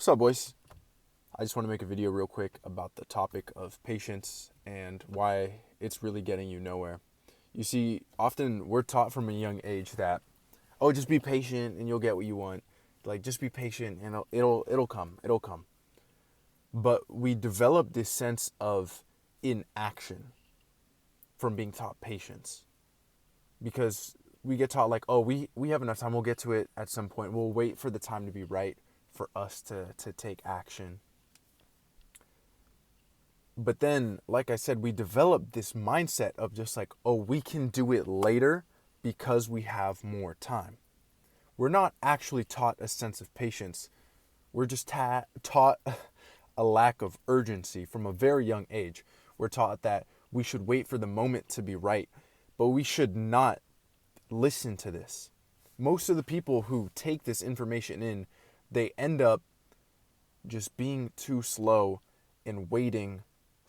What's up, boys? I just want to make a video real quick about the topic of patience and why it's really getting you nowhere. You see, often we're taught from a young age that, oh, just be patient and you'll get what you want. Like, just be patient and it'll come. It'll come. But we develop this sense of inaction from being taught patience because we get taught like, oh, we have enough time. We'll get to it at some point. We'll wait for the time to be right for us to take action. But then, like I said, we develop this mindset of just like, oh, we can do it later because we have more time. We're not actually taught a sense of patience. We're just taught a lack of urgency from a very young age. We're taught that we should wait for the moment to be right, but we should not listen to this. Most of the people who take this information in, they end up just being too slow and waiting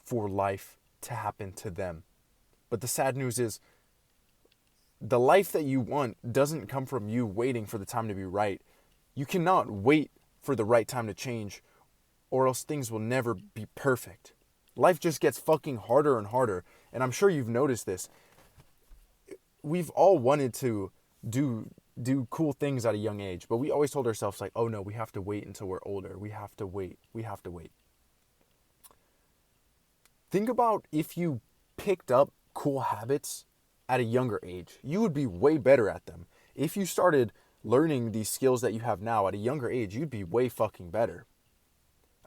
for life to happen to them. But the sad news is the life that you want doesn't come from you waiting for the time to be right. You cannot wait for the right time to change, or else things will never be perfect. Life just gets fucking harder and harder. And I'm sure you've noticed this. We've all wanted to do cool things at a young age, but we always told ourselves like, oh no, we have to wait until we're older. We have to wait. We have to wait. Think about if you picked up cool habits at a younger age. You would be way better at them. If you started learning these skills that you have now at a younger age, you'd be way fucking better.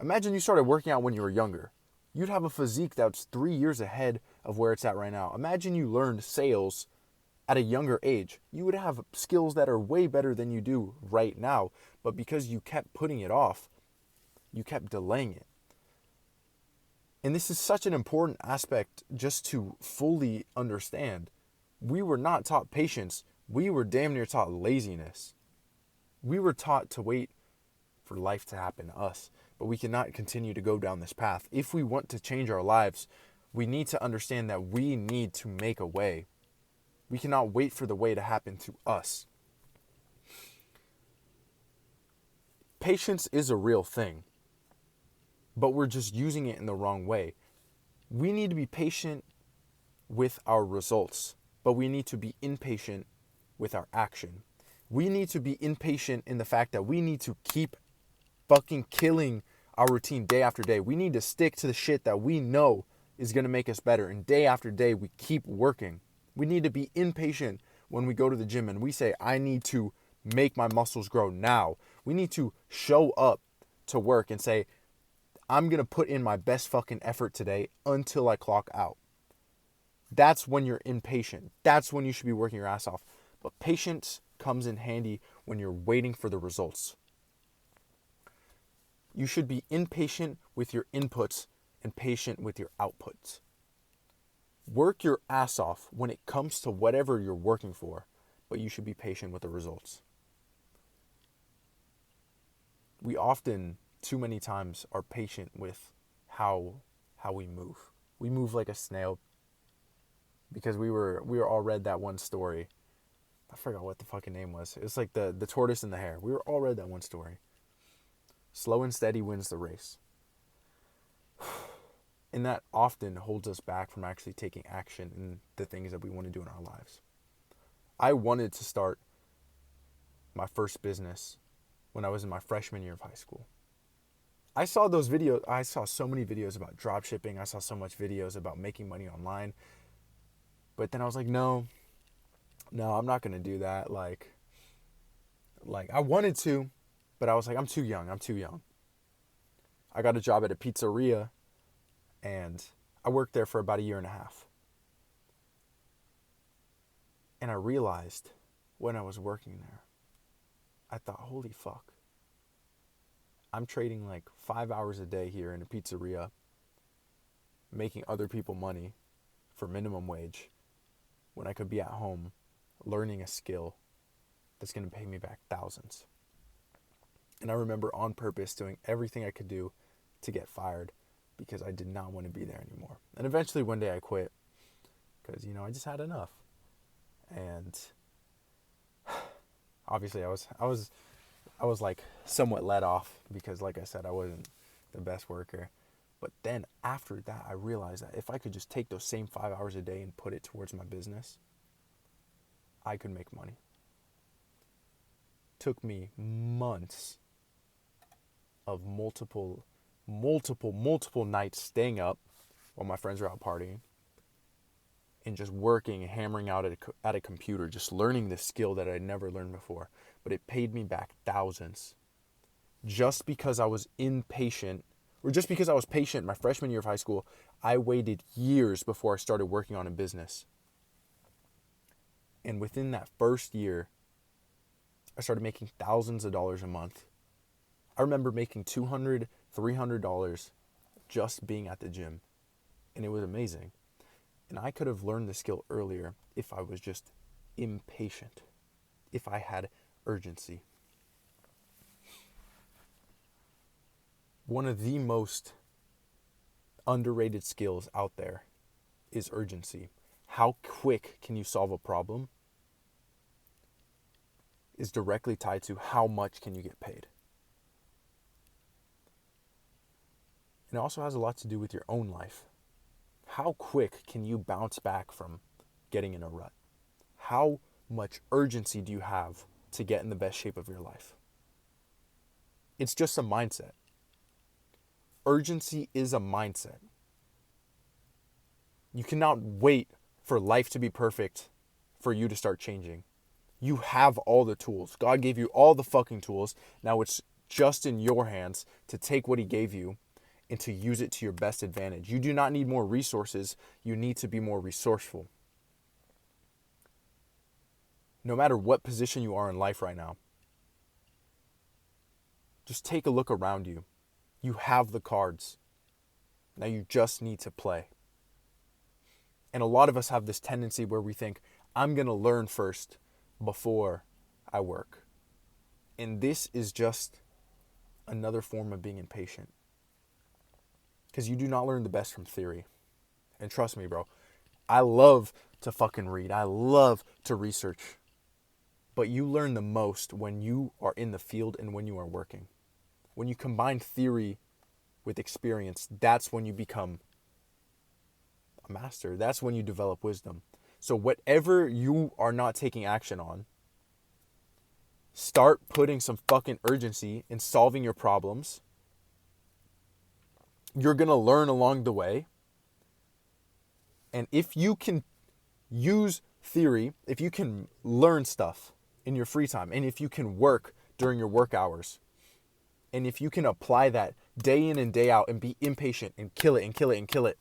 Imagine you started working out when you were younger. You'd have a physique that's 3 years ahead of where it's at right now. Imagine you learned sales at a younger age. You would have skills that are way better than you do right now. But because you kept putting it off, you kept delaying it. And this is such an important aspect just to fully understand. We were not taught patience. We were damn near taught laziness. We were taught to wait for life to happen to us. But we cannot continue to go down this path. If we want to change our lives, we need to understand that we need to make a way. We cannot wait for the way to happen to us. Patience is a real thing, but we're just using it in the wrong way. We need to be patient with our results, but we need to be impatient with our action. We need to be impatient in the fact that we need to keep fucking killing our routine day after day. We need to stick to the shit that we know is going to make us better, and day after day we keep working. We need to be impatient when we go to the gym and we say, I need to make my muscles grow now. We need to show up to work and say, I'm going to put in my best fucking effort today until I clock out. That's when you're impatient. That's when you should be working your ass off. But patience comes in handy when you're waiting for the results. You should be impatient with your inputs and patient with your outputs. Work your ass off when it comes to whatever you're working for, but you should be patient with the results. We often, too many times, are patient with how we move. We move like a snail because we all read that one story. I forgot what the fucking name was. It's like the tortoise and the hare. We all read that one story. Slow and steady wins the race. And that often holds us back from actually taking action in the things that we want to do in our lives. I wanted to start my first business when I was in my freshman year of high school. I saw those videos. I saw so many videos about drop shipping. I saw so much videos about making money online. But then I was like, no, I'm not going to do that. Like I wanted to, but I was like, I'm too young. I got a job at a pizzeria, and I worked there for about a year and a half. And I realized when I was working there, I thought, holy fuck. I'm trading like 5 hours a day here in a pizzeria, making other people money for minimum wage, when I could be at home learning a skill that's going to pay me back thousands. And I remember on purpose doing everything I could do to get fired because I did not want to be there anymore. And eventually one day I quit because, I just had enough. And obviously I was like somewhat let off because, like I said, I wasn't the best worker. But then after that, I realized that if I could just take those same 5 hours a day and put it towards my business, I could make money. Took me months of multiple nights staying up while my friends were out partying and just working and hammering out at a computer, just learning this skill that I'd never learned before. But it paid me back thousands just because I was impatient, or just because I was patient my freshman year of high school. I waited years before I started working on a business. And within that first year, I started making thousands of dollars a month. I remember making $200, $300 just being at the gym. And it was amazing. And I could have learned the skill earlier if I was just impatient, if I had urgency. One of the most underrated skills out there is urgency. How quick can you solve a problem is directly tied to how much can you get paid. And it also has a lot to do with your own life. How quick can you bounce back from getting in a rut? How much urgency do you have to get in the best shape of your life? It's just a mindset. Urgency is a mindset. You cannot wait for life to be perfect for you to start changing. You have all the tools. God gave you all the fucking tools. Now it's just in your hands to take what he gave you and to use it to your best advantage. You do not need more resources. You need to be more resourceful. No matter what position you are in life right now, just take a look around you. You have the cards. Now you just need to play. And a lot of us have this tendency where we think, I'm going to learn first before I work. And this is just another form of being impatient. Because you do not learn the best from theory. And trust me, bro, I love to fucking read. I love to research. But you learn the most when you are in the field and when you are working. When you combine theory with experience, that's when you become a master. That's when you develop wisdom. So whatever you are not taking action on, start putting some fucking urgency in solving your problems. You're going to learn along the way. And if you can use theory, if you can learn stuff in your free time, and if you can work during your work hours, and if you can apply that day in and day out and be impatient and kill it and kill it and kill it,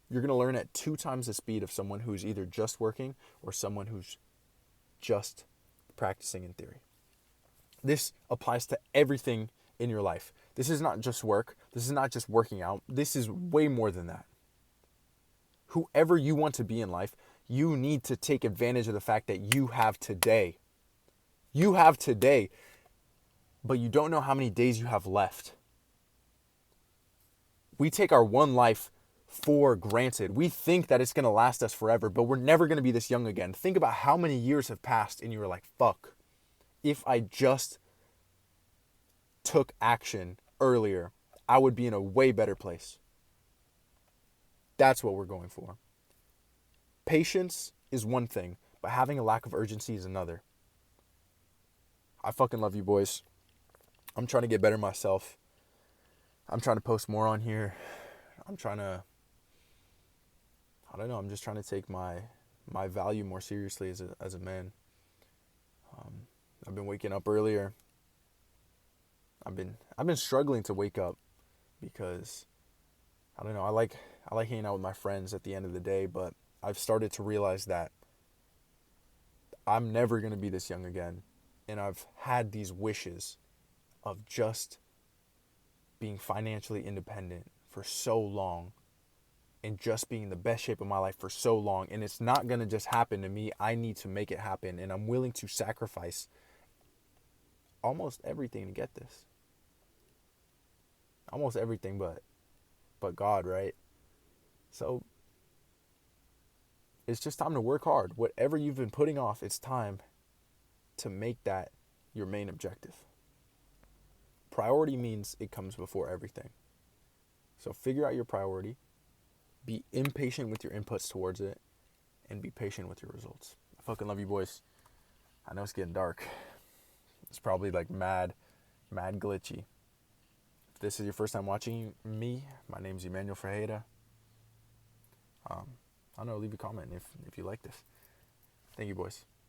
you're going to learn at 2 times the speed of someone who's either just working or someone who's just practicing in theory. This applies to everything in your life. This is not just work. This is not just working out. This is way more than that. Whoever you want to be in life, you need to take advantage of the fact that you have today. You have today. But you don't know how many days you have left. We take our one life for granted. We think that it's going to last us forever, but we're never going to be this young again. Think about how many years have passed and you were like, fuck, if I just took action earlier, I would be in a way better place. That's what we're going for. Patience is one thing, but having a lack of urgency is another. I fucking love you, boys. I'm trying to get better myself. I'm trying to post more on here. I'm just trying to take my value more seriously as a man. I've been waking up earlier. I've been struggling to wake up because I don't know, I like hanging out with my friends at the end of the day, but I've started to realize that I'm never going to be this young again. And I've had these wishes of just being financially independent for so long and just being in the best shape of my life for so long. And it's not going to just happen to me. I need to make it happen. And I'm willing to sacrifice almost everything to get this. Almost everything but God, right? So it's just time to work hard. Whatever you've been putting off, it's time to make that your main objective. priority means it comes before everything. So figure out your priority, be impatient with your inputs towards it, and be patient with your results. I fucking love you, boys. I know it's getting dark. It's probably like mad glitchy. If this is your first time watching me, my name's Emmanuel Ferreira. I don't know, leave a comment if you like this. Thank you, boys.